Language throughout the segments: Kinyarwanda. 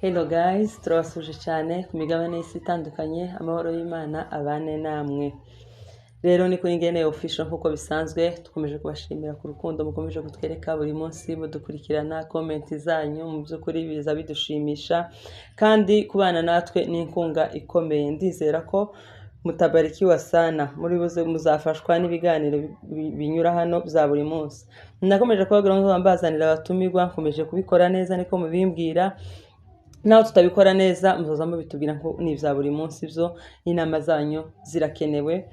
Hello guys, turabasuje cyane ku migabane y'isi itandukanye, amahoro y'Imana abane namwe. Rero ni kuri Ngene Official nkuko bisanzwe, tukomeje kubashimira ku rukundo mukomeje kutwereka buri munsi mudukurikirana, comment zanyu mu by'ukuri biza bidushimisha kandi kubana natwe ni inkunga ikomeye. Ndizera ko mutabarikiwa sana, muri buze muzafashwa n'ibiganiro binyura hano bya buri munsi. Nakomeje kubabwira ngo bambazanira abatumirwa, nkomeje kubikora neza niko mubimbwira. Naho tutabikora neza muzozamo bitubwira ko ni bya buri munsi byo inama zanyu zirakenewe.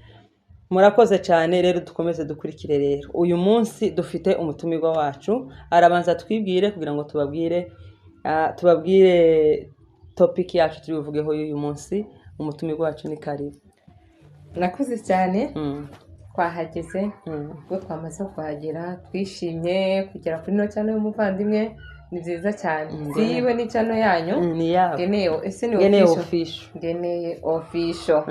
Murakoze cyane, rero dukomeze dukurikire. Rero uyu munsi dufite umutumirwa wacu, arabanza twibwire kugira ngo tubabwire topic yacu turi buvugeho uyu munsi. Umutumirwa wacu ni karibu. Nakuze cyane twahageze ubwo twamaze kuhagera, twishimye kugera kuri no cyane y'umuvandimwe. Ni byiza cyane siwe ni cyano yanyu ni yawe Ngene Official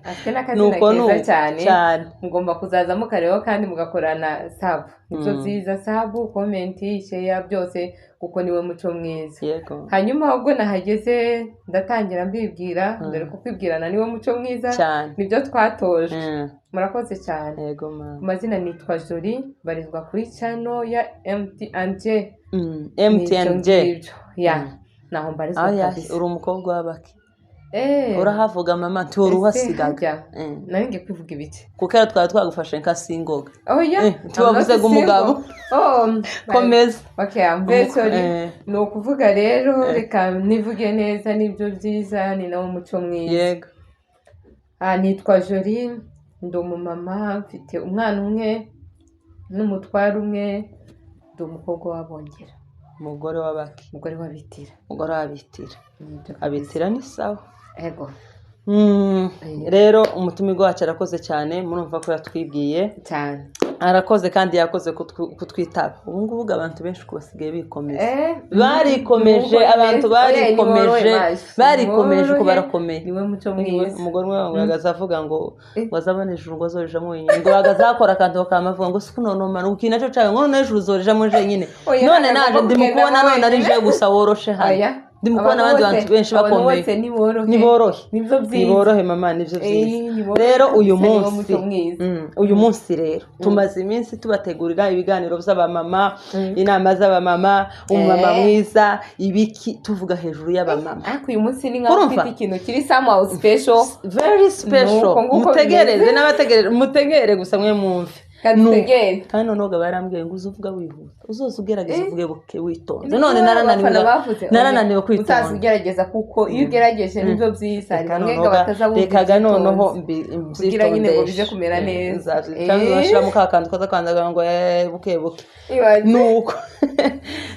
afite n'akazina keza cyane, mugomba kuzaza mukareho kandi mugakorana sabu. Nibyo byiza, sabu, komenti, share byose kuko niwe muco mwiza. Hanyuma ubwo nahageze ndatangira mbibwira, dore ko kwibwirana niwe muco mwiza, nibyo twatoje. Murakoze cyane. Yego ma. Mazina nitwa Jolie, barizwa kuri channel ya MTNJ. Ya. Naho mbarizwa kabisa. Uri umukobwa w'abaki. Urahavuga mama nturuhasigaga. Nari ngiye kwivuga ibiki. Kuko twari twagufashe nka singoga. Tubavuze umugabo. Komeza. Okay, I'm very sorry. No kuvuga rero reka nivuge neza, nibyo byiza, ni nawo muco mwiza. Yego. Nitwa Jolie, ndi umumama, mfite umwana umwe n'umutwaro umwe, ndi umukobwa w'abongera. Umugore w'abaki. Umugore w'abitira. Umugore w'abitira. Abitira ni sawa. Ego. Rero umutumirwa wacu arakoze cyane, murumva ko yatwibwiye cyane. Arakoze kandi yakoze kutwitaba. Ubu ngubu abantu benshi kubasigaye bikomeza. Barikomeje, abantu barikomeje ko barakomeye. Niwe muco mwiza. Umugore wawe agazavuga ngo wazabana ijuru ngo zoreja mu nyine. Ngo agazakora akantu bakamavuga ngo siku nonoma ukina cyo cawe ngo n'ijuru zoreja mu nyine. None naje ndimukubona none ari je gusa woroshe hano. Ndimukubona abandi bantu benshi bakomeye. Niborohe. Nibyo byiza. Niborohe mama, nibyo byiza. Rero uyu munsi rero tumaze iminsi tubategurira ibiganiro by'abamama, inama z'abamama, umumama mwiza, ibiki tuvuga hejuru y'abamama. Ariko uyu munsi ni nka ufite ikintu kiri somehow special, very special. Mutegereze n'abategereje, mutegere gusa mwe mwumve. Kandi noneho barambwiye ngo uzuvuga wihuta, uzoza ugerageza uvuge buke witonze. None narananiwe kwitonda. Utazugerageza kuko iyo ugerageje nibyo byiza. Mwega batazabuze. Rekaga noneho kugira nyine ngo bize kumera neza. Kandi bashira mu kakantu kazakandaga ngo buke buke. Nuko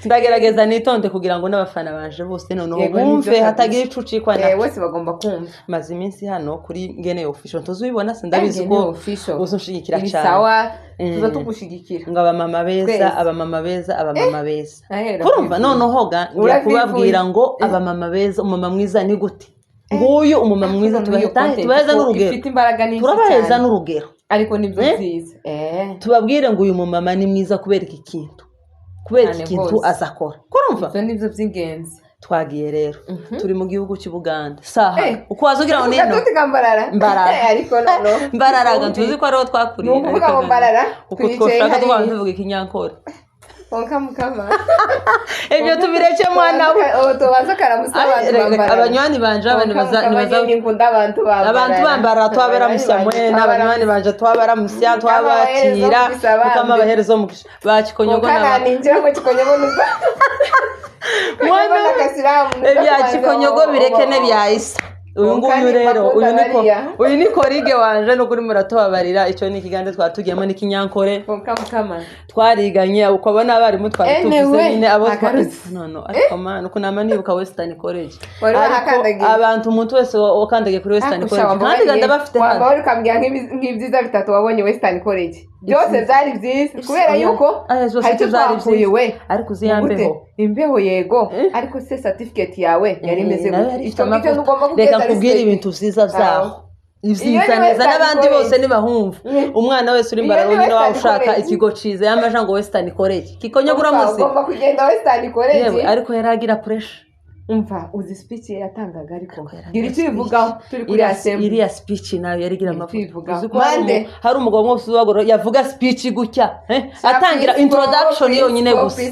ndagerageza nitonde kugira ngo n'abafana banje bose noneho bumve hatagira icucikwa na. Wese bagomba kumva. Maze iminsi hano kuri Ngene Official tuzubibona sindabizi ko uzoshigikira cyane. Tuza tugushigikira ngo abamama beza. Kurumva noneho ga ngiye kubabwira ngo abamama beza, umama mwiza ni gute. Nguyu umama mwiza tubaheza n'urugero. Turabaheza n'urugero. Ariko nibyo byiza. Tubabwire ngo uyu mumama ni mwiza kubera iki kintu. Kubera iki kintu azakora. Kurumva? Ibyo nibyo by'ingenzi. Twagiye rero turi mu gihugu cy'Ubuganda saha uko wazugira ngo nino mbarara ariko nono mbararaga tuzi ko ariho twakuriye nukuvuga ngo mbarara uko twoshaka tuvuga ikinyankore mukama ibyo tubireke mwana we tubaza karamusaba abanywani banje abantu bambara twabera musyamwe n'abanywani banje twabara musya twabakira ukama abaherezo mu bakikonyogo n'abantu ebya kikonyogo bireke ne byahisa. Nguyu rero uyu ni korige wanje no kuri muratobabarira. Icyo ni ikigande twatugiyemo n'ikinyankore twariganye ukabona abarimu twari tuvuze nyine abo ariko man uko namanibuka Western College abantu umuntu wese wakandagiye kuri Western College kandi ganda bafite hano waba ukambwira nk'ibyiza bitatu wabonye Western College byose byari byiza kubera yuko hari icyo twakuye we ariko uziyambeho imbeho yego ariko se certificate yawe yari imeze icyo ugomba reka kubwira ibintu byiza byaho Ibyiza neza n'abandi bose nibahumva umwana wese uri imbaraga nyine wawe ushaka ikigo ciza yamaje ngo Western College kikonyagura muzi ugomba kugenda Western College ariko yaragira pressure umva uzi speech yatangaga ariko gira icyo ivugaho turi kuri assembly iriya speech nayo yarigira amavuta mande hari umugabo mwose ubagoro yavuga speech gutya atangira introduction yonyine gusa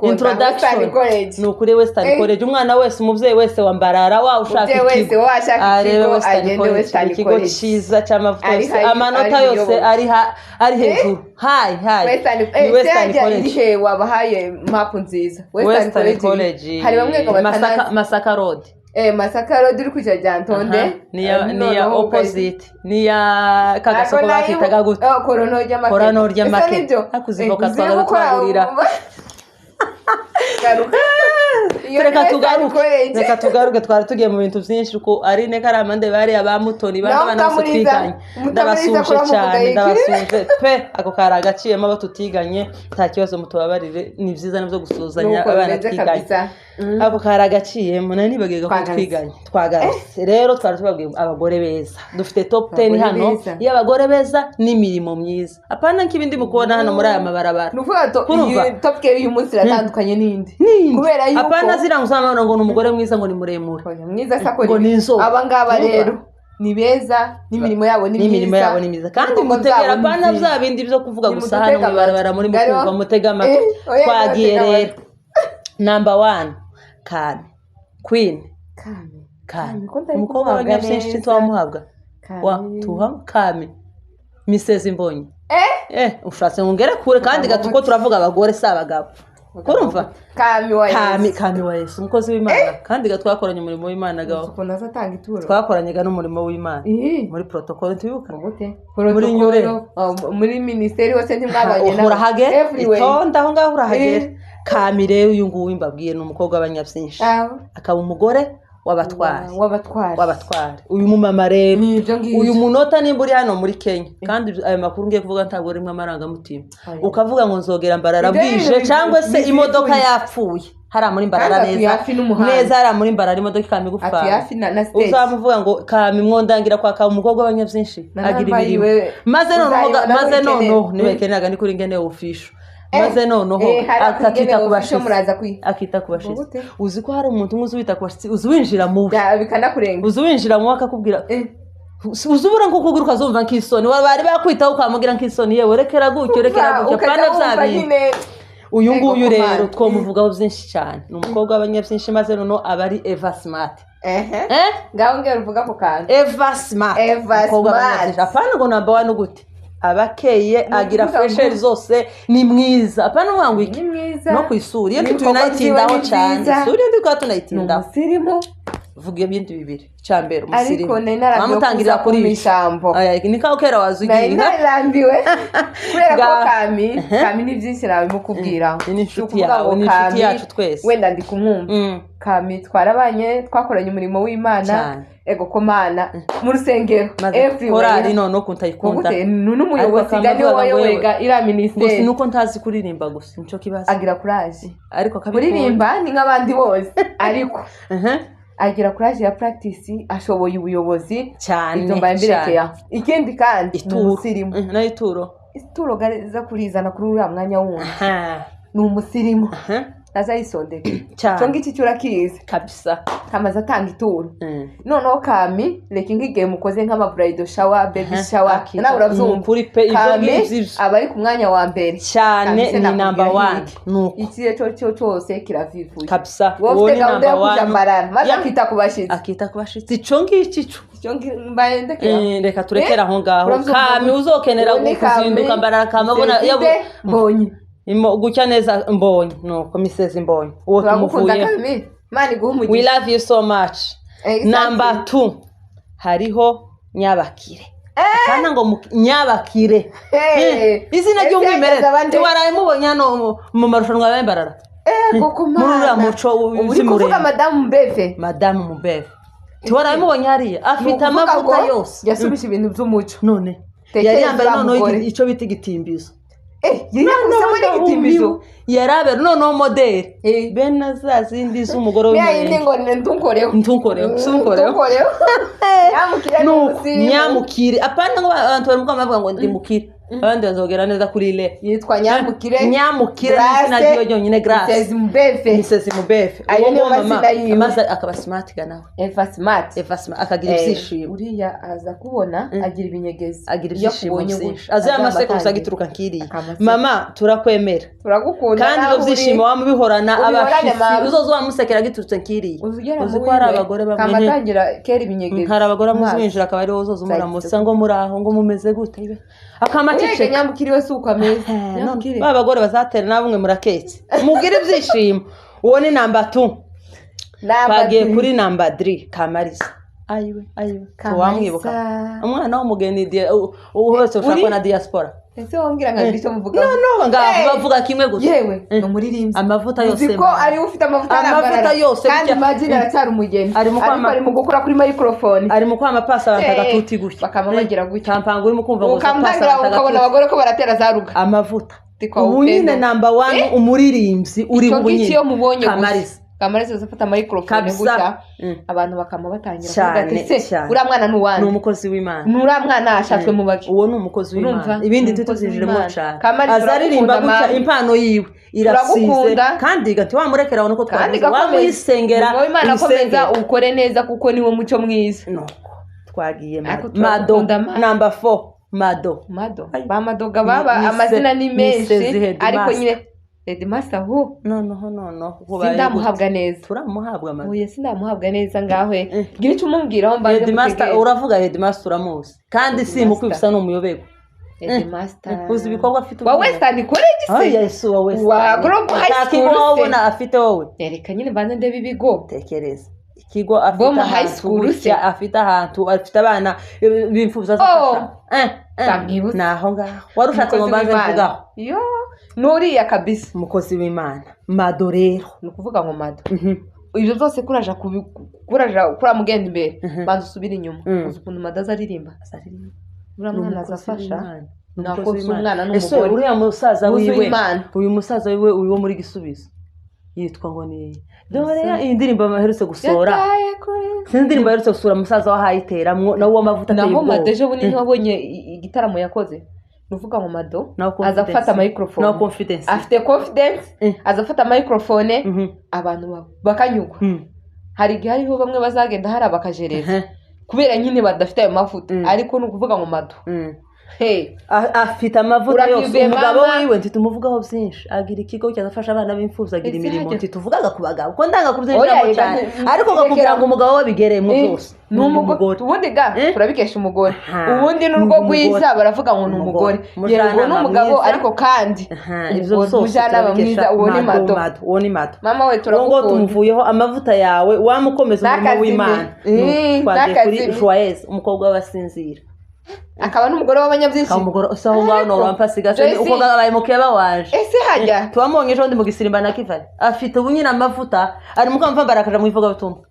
introduction ni ukuri Western College umwana wese umuvyeyi wese wambarara wa ushaka ikigo agende Western ikigo College cyiza cy'amavuta amanota yose ari hejuru hi Western College wabahaye map nziza Western College hari bamwe ngo Masaka Road Masaka Road uri kujya Jantonde niya opposite niya kagasoko bakitaga gute Korono ry'amake akuzivoka twagurira reka tugaruke twari tugiye mu bintu byinshi uko ari ne karamande bari abamutoni bana twiganye ndabasuje cyane ndabasuje pe ako kara agaciyemo abo tutiganye nta kibazo mutubabarire ni byiza nabyo gusuzanya abana twiganye ako kara agaciyemo nani bagega ko twiganye twagarutse rero twari tubabwiye abagore beza dufite top 10 hano y'abagore beza n'imirimo myiza apana nk'ibindi mukubona hano muri aya mabarabara nuvuga to top 10 uyu munsi iratandukanye n'indi kubera yuko apana zirangusana ngo n'umugore mwiza ngo ni muremure mwiza sakore abangaba rero ni beza n'imirimo yabo ni myiza kandi mutegera apana bya bindi byo kuvuga gusa hano barabara muri mukumva mutega amatwi twagiye rero number 1 Kami Queen Kami umukobwa wa Nyabinshi twamuhabwa wa tuha Kami Mrs Mbonyi ushatse ngere kure kandi gatuko turavuga abagore sabagabo kurumva Kami wa Yesu umukozi w'Imana kandi gatwakoranye umurimo w'Imana gaho kunaza tanga ituro twakoranyega n'umurimo w'Imana muri protocol tubuka muri nyure muri ministeri wose ntimwabanye na urahage itonda aho ngaho urahagera Kami rero uyu nguyu mbabwiye n'umukobwa w'Abanyabyinshi akaba umugore wabatware uyu mumama rero uyu munota nimba uri hano muri Kenya kandi ayo makuru ngiye kuvuga ntabwo rimwe amarangamutima ukavuga ngo nzogera mbarara bwije cyangwa se imodoka yapfuye hari muri mbarara neza hari muri mbarara imodoka ikamigufana uzamuvuga ngo Kami mwondangira kwa Kami umukobwa w'Abanyabyinshi agira ibirimo maze noneho niwekenaga ni kuri ngene official maze noneho akita kubashitsi uzi ko hari umuntu umwe uzubita kubashitsi uzuwinjira mu bikanakurenga uzuwinjira mu akakubwira uzubura ngo kuguruka zumva nk'isoni bari bakwitaho ukamugira nk'isoni yewe rekera gutyo pana byabi uyu nguyu rero twomuvugaho byinshi cyane ni umukobwa w'Abanyabyinshi maze noneho aba ari Eva Smart ngaho ngero uvuga ko kandi Eva Smart apana ngo number 1 gute abakeye agira fresher zose ni mwiza apana mwangu iki no kwisuri iyo tunayitindaho cyane isuri ndiko tunayitindaho musirimu vuga ibindi bibiri cyambere umusirimu amutangirira kuri mishambo nika ukera wazugira narambiwe kubera ko Kami ni byinshi nawe mukubwira ni inshuti yacu twese wenda ndi kumwumva Kami twarabanye twakoranye umurimo w'Imana ego komana mu rusengero everywhere no kuntayikunda n'umuyobozi gani wowe wega ira ministeri gusa nuko ntazi kuririmba gusa nico kibazo agira courage ariko kuririmba ni nk'abandi bose ariko agira courage ya practice ashoboye ubuyobozi cyane ibyo mbambirekeye ikindi kandi umusirimu na ituro gariza kurizana kuri uriya mwanya wundi ni umusirimu nazayisondeke cyo ngiki cyurakize kabisa kamaze atanga ituro noneho Kami reka ngige mukoze nk'amabridal shower baby shower nawe uravyumva kuri pe ivyo ngivyo abari ku mwanya wa mbere cyane ni number 1 nuko ikiye cyo cyose kiravivuye kabisa wowe number 1 maze akita kubashitsi cyo ngiki cyo mbaye ndekera reka turekera aho ngaho Kami uzokenera kuzinduka mbarara kamabona Mbonyi gucya neza Mbonyi nuko Mrs Mbonyi uwo tumuvuye we love you so much number 2 hariho Nyabakire kana ngo Nyabakire izina ry'umwimerere tiwaraye mubonye hano mu marushanwa y'Imbarara gukumana muco uvuga Madame Mubeve tiwaraye mubonye hariya afite amavuta yose yasubisha ibintu by'umuco none yari yambaye noneho icyo bita igitimbizo yarabe noneho modeli bene za zindi z'umugore w'umurenge nyamukire apana ngo abantu bari muvuga ngo ndi mukire abandi bazogera neza kuri le yitwa Nyamukire n'izina ryo ryonyine Grace Mrs Mubefe ayo niyo mazina yiwe amaze akaba smart nawe Eva Smart akagira ibyishimo uriya aza kubona agira ibinyegezi agira ibyishimo byinshi azi amaseko usagituruka nkiriye mama turakwemera turagukunda kandi ibyo byishimo wamubihorana abashitsi uzozo wamusekera giturutse nkiriye uzi ko hari abagore bamwe kamatangira kera ibinyegezi hari abagore muzinjira akaba ari wozo umuramutsa ngo muraho ngo mumeze gute ibe akamacece Nyamukire wese uko ameze Nyamukire babagore bazatera nabumwe muraketse mugira ibyishimo uwo ni number 2 bagiye kuri number 3 Kamariza ayiwe wamwibuka umwana w'umugeni uhose ushaka na diaspora ese wambwira nka bicho muvuga no bavuga kimwe gusa yewe no muririmbyi amavuta yose ziko ari ufite amavuta yose kandi imagine aracyari umugeni ari mu gukura kuri microphone ari mu kwama pasa batagatuti gutya bakamabagira gutya tampanga urimo kumva ngo pasa ukabona abagore ko baratera zaruga amavuta ubunyine number 1 umuririmbyi uri ubunyine Kamariza uzafata microphone gutya abantu bakama batangira kuvuga ati ura mwana n'uwandi n'umukozi w'Imana n'ura mwana ashatswe mu baki uwo n'umukozi w'Imana ibindi tutuzijiremo cyane azaririmba gutya impano yiwe irasize kandi gati wamurekera uko twavuze wamwisengera Imana komeza ukore neza kuko niwe muco mwiza twagiye Mado number 4 Mado ba Madoga baba amazina ni menshi ariko nyine Headmaster hu no sindamuhabwa neza turamuhabwa amazi uye sindamuhabwa neza ngahe gira icyo umumbwiraho mbaze Headmaster uravuga Headmaster uramuzi kandi simukubisa no muyobego Headmaster uzi ibikorwa afite wowe stand kore gise Yesu wowe wa global high school ubona afite wowe reka nyine banze ndebe ibigo tekereza ikigo afite high school afite ahantu afite abana bimfuza zafasha naho ngaho warushatse ngo mbanze mvugaho yo nuriya kabisa umukozi w'Imana Mado rero nukuvuga ngo Mado ibyo byose kuraja kura mugenda imbere banze usubira inyuma ukuntu Mado azaririmba uramwana azafasha nakoze umwana n'umugore uriya musaza wiwe uyu musaza wiwe uwo muri Gisubizo yitwa ngo ni dore iyi ndirimbo baherutse gusora sindirimbo baherutse gusura musaza wa hayiteramwo nawo amavuta ateye ubwo naho bunini wabonye igitaramo yakoze nuvuga ngo Mado azafata microphone no confidence afite confidence azafata microphone abantu bakanyugwa hari igihe hariho bamwe bazagenda hari abakajereza kubera nyine badafite ayo mavuta ariko nukuvuga ngo Mado afite amavuta yose umugabo wiwe ntitumuvugaho byinshi agira ikigo cyazafasha abana b'imfuza agira imirimo ntituvugaga ku bagabo ko ndanga kubyinjiramo cyane ariko kugira ngo umugabo we bigeremo byose n'umugore ubundi ga turabikesha umugore ubundi n'urwo rwiza baravuga ngo n'umugore yego n'umugabo ariko kandi ibyo mujana bamwiza uwo ni Mado mama we turagukunda tumuvuyeho amavuta yawe wamukomeza umurimo w'Imana twagiye kuri Joyeuse umukobwa w'abasinzira akaba n'umugore w'abanyabyinshi umugore saho ngaho no rampasiga se uko gabaye mukeba waje ese hajya twamonye ejo ndi mu Gisirimba na Kivali afite ubunyina amavuta ari mukamva barakaja mu ivuga butumwa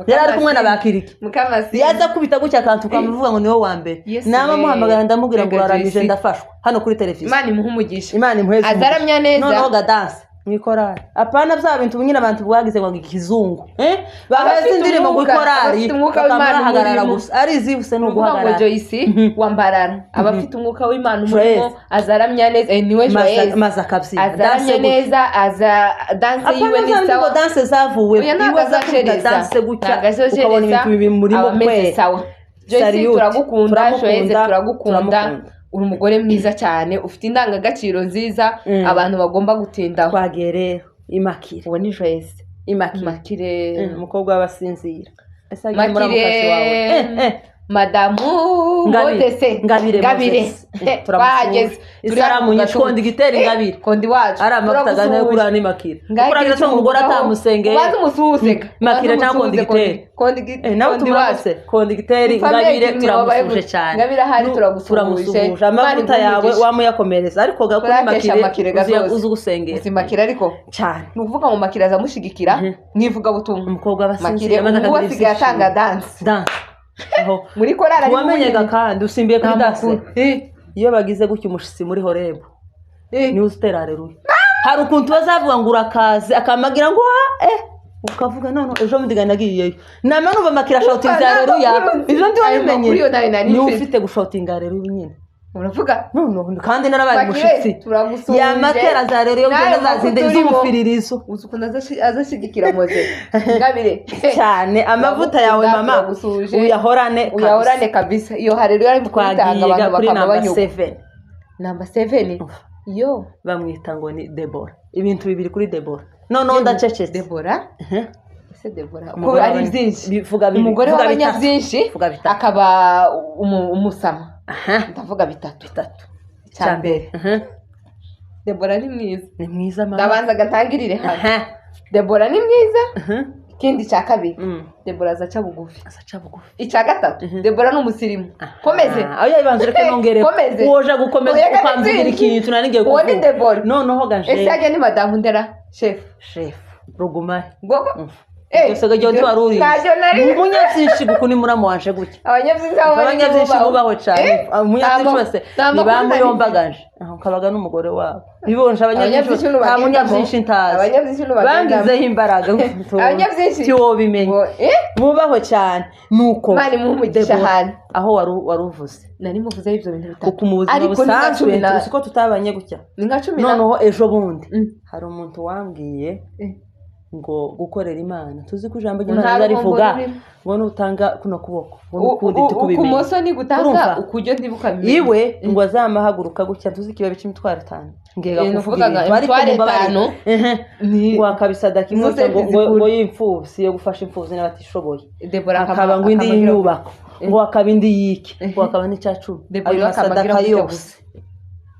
yari ari kumwe n'abakiriki mukamasi yaza kubita gutya kantu kamuvuga ngo niwe wa mbere nama muhamagara ndamubwira ngo araramije ndafashwa hano kuri televiziyo Imana imuhumugisha Imana imuheze azaramya neza no dance mwikorari apana bya bintu bunyina abantu bwagize ngo ikizungu baheze indirimbo ngo ikorari bakamarahagarara gusa ari zibuse no guhagarara ngo Joyce wambarana abafite umwuka w'Imana umurimo azaramya neza niwe Joyce maza kabisa azaramya neza aza dance yiwe ni sawa dance zavuwe iwe dance gutya ukabona ibintu bimurimo kwe Joyce turagukunda Joyce turagukunda uri umugore mwiza cyane ufite indangagaciro nziza abantu bagomba gutindaho kwagere Imakire uwo ni Joyce Imakire umukobwa w'abasinzira Imakire Madamu Modese Ngabire twahageze isaramu nyikondi igitera Ingabire kondi wacu ari amafutaga nayo kuri Animakire kuranga cyo umugore atamusengeye bazi umusuzeka Makire nta kondi igitera nawe tumurase kondi igitera Ingabire turamusuje cyane Ngabire hari turagusuje amavuta yawe wamuyakomereza ariko gakuri Makire uzi gusengera Makire ariko cyane nukuvuga ngo Makire azamushigikira mwivuga butumwa umukobwa basinzira Makire usigaye atanga dance aho muri korara ari wamenyega kandi usimbiye kuri dance iyo bagize gutyo umushitsi muri Horebu ni uzitera haleluya hari ukuntu bazavuga ngo urakaze akamagira ngo ukavuga none ejo mudiga nagiyeyo namanuba Makire shouting haleluya ibyo ndi wabimenye ni ufite gushouting haleluya nyine uravuga none kandi narabaye umushitsi turagusuje ya matera za rero yo genda zazinde z'umufiririzo uzukunda azashigikira moze ngabire cyane amavuta yawe mama uyahorane kabisa iyo harero yari kwitanga abantu bakabanyuka number 7 yo bamwita ngo ni Deborah ibintu bibiri kuri Deborah none ndacecetse Deborah ese Deborah ko ari byinshi umugore w'abanyabyinshi akaba umusama ndavuga bitatu cyambere Deborah ni mwiza mama ndabanza gatangirire hano Deborah ni mwiza ikindi cya kabiri Deborah azaca bugufi icya gatatu Deborah n'umusirimu komeze ayo yibanze reka nongere woje gukomeza ukamvira ikintu naringiye kuvuga noneho gaje ese ajya ni madame Ndera chef Ruguma ngoko Sega jonto waruri umunyabyinshi gukuni muramo wanje gutya abanyabyinshi bubaho cyane umunyabyinshi wese nibamuyombagaje kabaga n'umugore wabo bibonje abanyabyinshi ntazi bangizeho imbaraga abanyabyinshi cyo bimenye bubaho cyane nuko mani mumugisha hano aho waruvuze nari muvuze ibyo bintu bitatu kuko mubuzima busanzwe uko tutabanye gutya ni nka 10 noneho ejo bundi hari umuntu wambwiye ngo gukorera Imana tuzi ko ijambo ry'Imana rivuga ngo nutanga kuno kuboko ngo nukundi tukubimenya kumoso ni gutanga ukujyo ndibukamye iwe ngo azamahaguruka gutya tuzi kibabe cy'imitwaro 5 ngega kuvuga bari kumubabano ni wakabisada kimwe ngo yimfubsi yo gufasha imfubzi n'abatishoboye akaba ngo indi nyubako ngo akabindi yiki ngo akaba ni cyacu ayo masadaka yose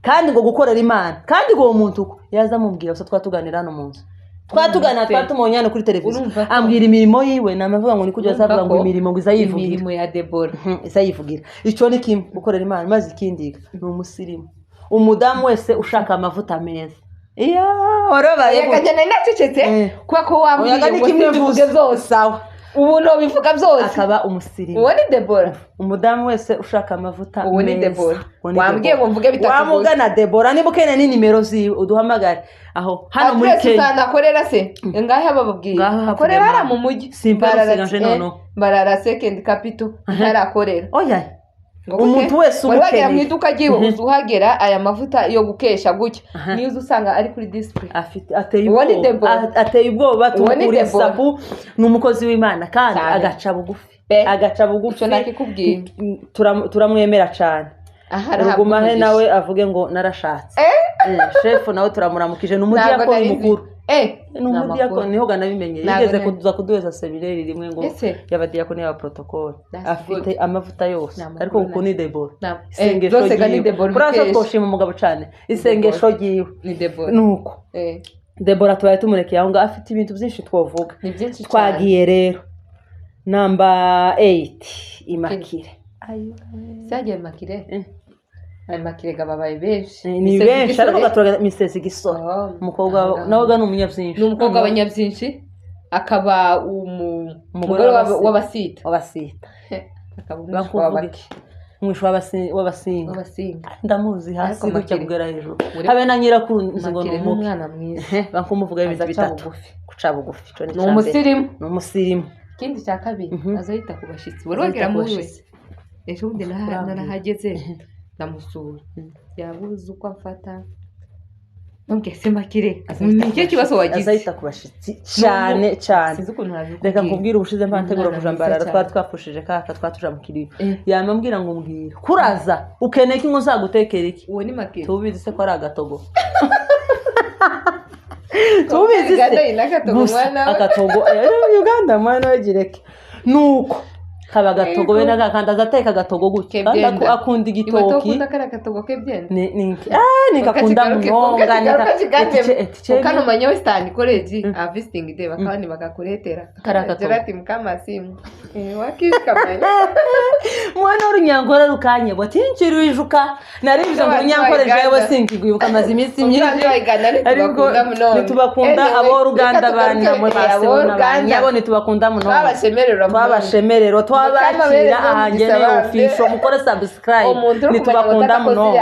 kandi ngo gukorera Imana kandi ngo umuntu yaza mubwira so twatuganira hano munsi twatugana twatumonyane kuri televiziyo ambwira imirimo yiwe namavuga ngo nikujya azavuga ngo imirimo ngo izayivugira imirimo ya Deborah izayivugira icyo ni kimwe gukorera Imana maze ikindiga ni umusirimu umudamu wese ushaka amavuta meza iya warabaye yakajyana inacecetse kwa ko wambwiye ngo kimwe zose sawa ubu no bivuga byose akaba umusirimu uwo ni Deborah umudamu wese ushaka amavuta uwo ni Deborah wambwiye ngo mvuge bitatu wamugana Deborah niba ukene ni nimero ziwe uduhamagare aho hano muri Kenya akorera se ngahe abababwiye akorera ara mu mujyi Mbarara second capital ntarakorera oya umuntu wese umukene mu iduka giwe uzuhagera aya mavuta yo gukesha gutya niyo usanga ari kuri display afite ateye ubwoba tumuri sabu n'umukozi w'Imana kandi agaca bugufi cyo nakikubwiye turamwemera cyane Ruguma he nawe avuge ngo narashatse chef nawe turamuramukije n'umudiyakoni mukuru n'umudiyakoni niho ganabimenye yigeze kuza kuduheza seminari rimwe ngo y'abadiyakoni y'aba protocol afite amavuta yose ariko uko ni Deborah isengesho giwe buraza twoshima umugabo cyane isengesho giwe ni Deborah nuko Deborah tubaye tumurekeye aho ngo afite ibintu byinshi twovuga twagiye rero number 8 Imakire Saje Makire Makire gababaye benshi ni benshi ariko gatura Mrs Gisoro umukobwa nawe ni umunyabyinshi n'umukobwa abanyabyinshi akaba umugore w'abasita akaba umwisho w'abasinga ndamuzi hasi gutya kugera hejuru habe na nyirakuru ngo ni umwana mwiza bakumuvuga ibintu bitatu guca bugufi ni umusirimu ikindi cya kabiri azahita ku bashitsi warogera muri wese ejo bundi narahageze ndamusura yabuze uko amfata nubwo Makire nicyo kibazo wagize azahita ku bashitsi cyane reka nkubwire ubushize mpantegura kujambarara twari twafushije kaka twatuja mu kiriyo yamambwira ngo mbwira kuraza ukeneye ki ngo zagutekera iki uwo ni Makire tubizi se ko ari agatogo tubizi agatogo Uganda mwana wegireke nuko kaba gatogo bena gakanda zateka agatogo gutya kandi akunda igitoki akunda kara gatogo kebyenda ni kakunda munonga ni kano manya Western College a visiting day bakabani bakakuretera karati mkamasimu wakishika manya mwana urunyangora rukanye botinchiruijuka narivyo ngo nyankore jewe singigwibuka amazimisi myinshi ariko nitubakunda abo Ruganda bana mwe basebona banyabo nitubakunda muno twabashemerero twabakira ahangene official mukore subscribe nitubakunda muno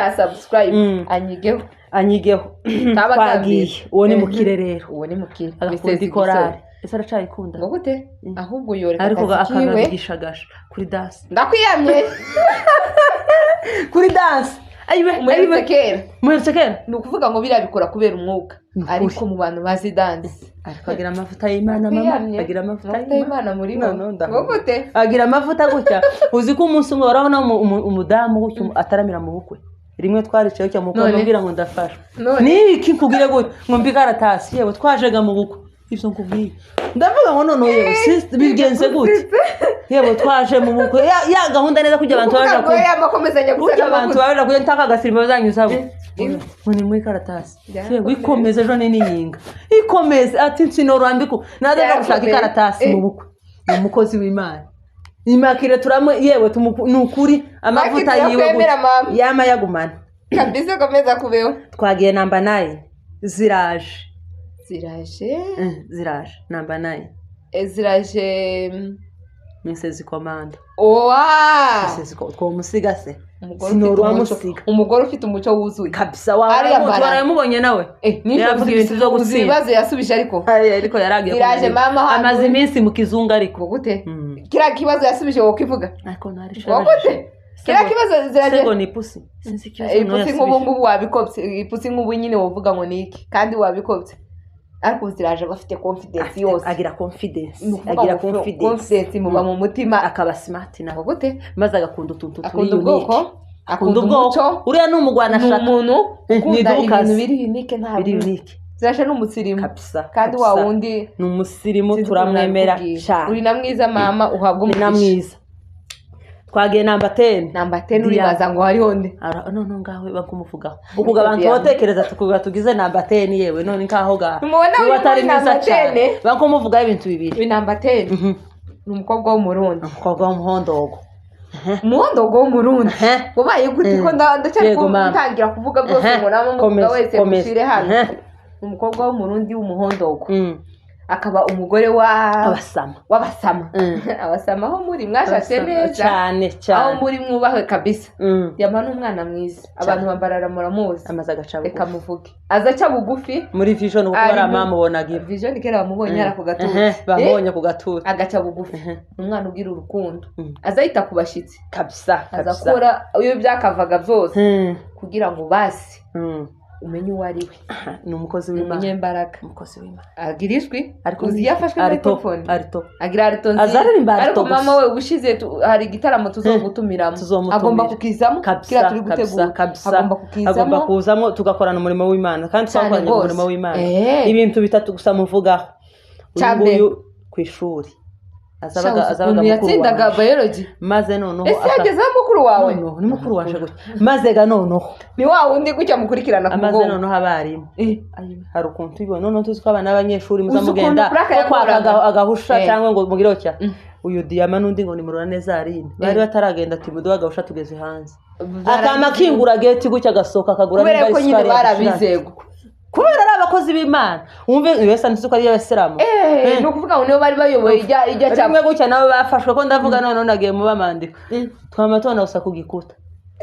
anyigeho twagiye uwo ni Mukire rero uwo ni Mukire Mrs Korari ese aracayikunda ngo gute ahubwo yoreka ariko akabigishagasha kuri dance ndakwiyamye kuri dance umuherutse kera ni ukuvuga ngo biriya bikora kubera umwuka ariko mu bantu bazi dansi ariko agira amavuta y'Imana mama agira amavuta y'Imana muri bo gute agira amavuta gutya uzi ko umunsi umwe urabona umudamu gutya ataramira mu bukwe rimwe twaricaye cyo mu kono mbira ngo ndafasha niki nkubwire gute ngo mbikaratasi yewe twajega mu bukwe ivyo nkubwiye ndavuga ngo none yewe bigenze gute yewe twaje mu bukwe ya gahunda neza kujya abantu baje ko yamakomezanya gusana abantu baje kujya ntaka gasimba bazanyuza Muni muri karatasi yewe ikomeze ejo n'iyinga ikomeze ati nsinorambiko naza gushaka ikaratasi mu bukwe umukozi w'Imana Imakire turamwe yewe nukuri amavuta yiwe yama yagumana kabisa komeza kubeho twagiye namba 9 ziraje namba 9 ziraje Mrs. Komanda Mrs. Komusigase sinoro musiga umugore ufite umuco wuzuye kabisa waramubonye nawe yavuga ibintu byo gusibaze yasubije ariko yaragiye iraje mama amaze iminsi mu kizungu ariko gute kira kibazo yasubije wo kivuga ariko nari gute kira kibazo ziraje sego ni pusi sinzi kibazo ipusi nk'ubu wabikopse ipusi nk'ubu nyine wovuga ngo niki kandi wabikopse ariko ziraje bafite confidence yose agira confidence muba mu mutima akaba smart naho gute maze agakunda utuntu akunda ubwoko akunda ubwoko uriya n'umugwana shaka umuntu ukunda ibintu biri unique ntabwo biri unique zirashe n'umusirimu kabisa kandi wa wundi n'umusirimu turamwemera cyane uri namwiza mama uhabwa namwiza twagiye namba 10 uribaza ngo hariho nde none ngawe bakumuvugaho ukuga abantu botekereza tukuga tugize namba 10 yewe none nkaho ga watari namba 10 bakumuvugaho ibintu bibiri namba 10 n'umukobwa w'umurundi umukobwa w'umuhondogo w'umurundi wabaye gute ko ndacyari gutangira kuvuga byose ngo namo muvuga wese mushire hano umukobwa w'umurundi w'umuhondogo akaba umugore w'abasama abasama aho muri mwashatse neza cyane aho muri mwubahwe kabisa yamana umwana mwiza abantu bambarara muramuzi amaze agaca reka muvuge aza aca bugufi muri vision uko baramubonaga vision kera bamubonye ara ku gatuza bamubonye ku gatuza agaca bugufi umwana ugira urukundo aza yita kubashitsi kabisa aza kora iyo byakavaga byose kugira ngo basi umenye uwari we ni umukozi w'Imana umunyembaraga umukozi w'Imana agira ijwi uzi yafashwe muri telefone agira arito nziza ariko mama we ubushize hari igitaramo tuzogutumiramo agomba kukizamo kira turi gutegura agomba kuzamo tugakorana umurimo w'Imana kandi twakoranye umurimo w'Imana ibintu bitatu gusa muvugaho uyu kwishuri azabaga yatsindaga biology maze noneho ese yageze mukuru wawe ni mukuru wanje gutya maze ga noneho ni wa wundi gutya mukurikirana ku maze noneho abarimu hari ukuntu ibyo noneho tuzi ko abana b'abanyeshuri muzamugenda kwaka agahusha cyangwa ngo mugire cya uyu Diama nundi ngo ni murura neza arine bari bataragenda ati mudu agahusha tugeze hanze akama kingura gate gutya gasoka akagura n'ibari ko nyine barabizego kubera ari abakozi b'Imana wumve wese ntuko ari y'abasiramu ni ukuvuga ngo niyo bari bayoboye ijya cyangwa gutya nawe bafashwe ko ndavuga none nagiye mu bamandika twamatona gusa kugikuta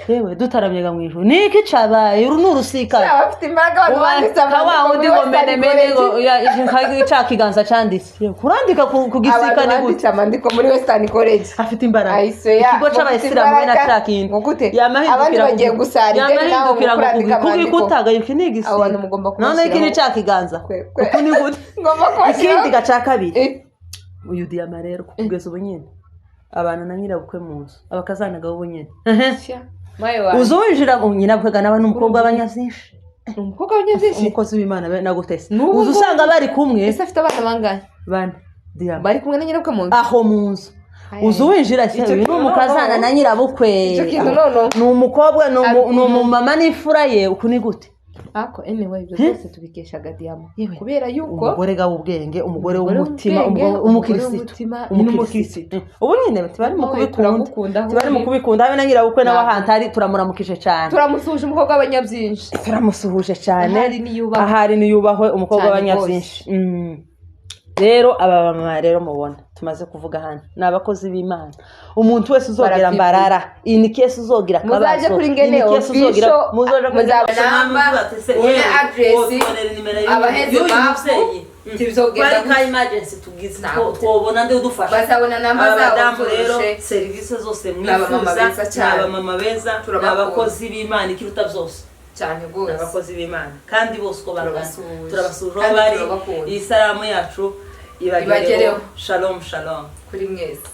yewe dutaramyega mu ijuru niki cabaye uru n'urusika abafite imbaraga abantu banditse amagambo undi ngo mene ngo ya kiganza canditse kurandika kugisika ni gute amandiko muri Western College afite imbaraga ikigo c'abayisilamu na cakindi abandi bagiye gusarira naho kurandika kugikutaga yuko nigisi abantu mugomba kumushyira none iki ni cakiganza uko ni gute ngomba kwashira ikindi gaca kabiri uyu Diama rero kugeza ubunyene abana na nyirabukwe mu nzu abakazanaga ubunyene uzunjira nyirabukwe n'abana n'umukobwa w'abanyavyinshi umukobwa w'abanyavyinshi umukozi w'Imana nagutese uzu usanga bari kumwe ese afite abana bangahe bane Diama bari kumwe na nyirabukwe mu nzu aho mu nzu uzuwinjira cyane n'umukazana na nyirabukwe ni umukobwa ni umumama n'ifura ye uku ni gute ako anyway ibyo byose tubikeshaga Diama kubera yuko umugore ga ubwenge umugore w'umutima umukirisitu ubu nyine tibari mu kubikunda habe na nyirabukwe nawe ahantari turamuramukije cyane turamusuhuje umukobwa w'abanyavyinshi turamusuhuje cyane ahari niyubahwe umukobwa w'abanyavyinshi rero aba mama rero mubona tumaze kuvuga hano nabakozi b'Imana umuntu wese uzogera mbarara iniki yese uzogira kabazo muzaje kuri ngene official muzaje kuzabana address abaheze ntibizogenda ka emergency tugize twobona nde udufasha bazabona namba zabo rero serivisi zose mwifuza n'abamama beza n'abakozi b'Imana ikiruta byose cyane gose abakozi b'Imana kandi bose ko turabasuje bari iyi salamu yacu ibagereho shalom shalom kuri mwese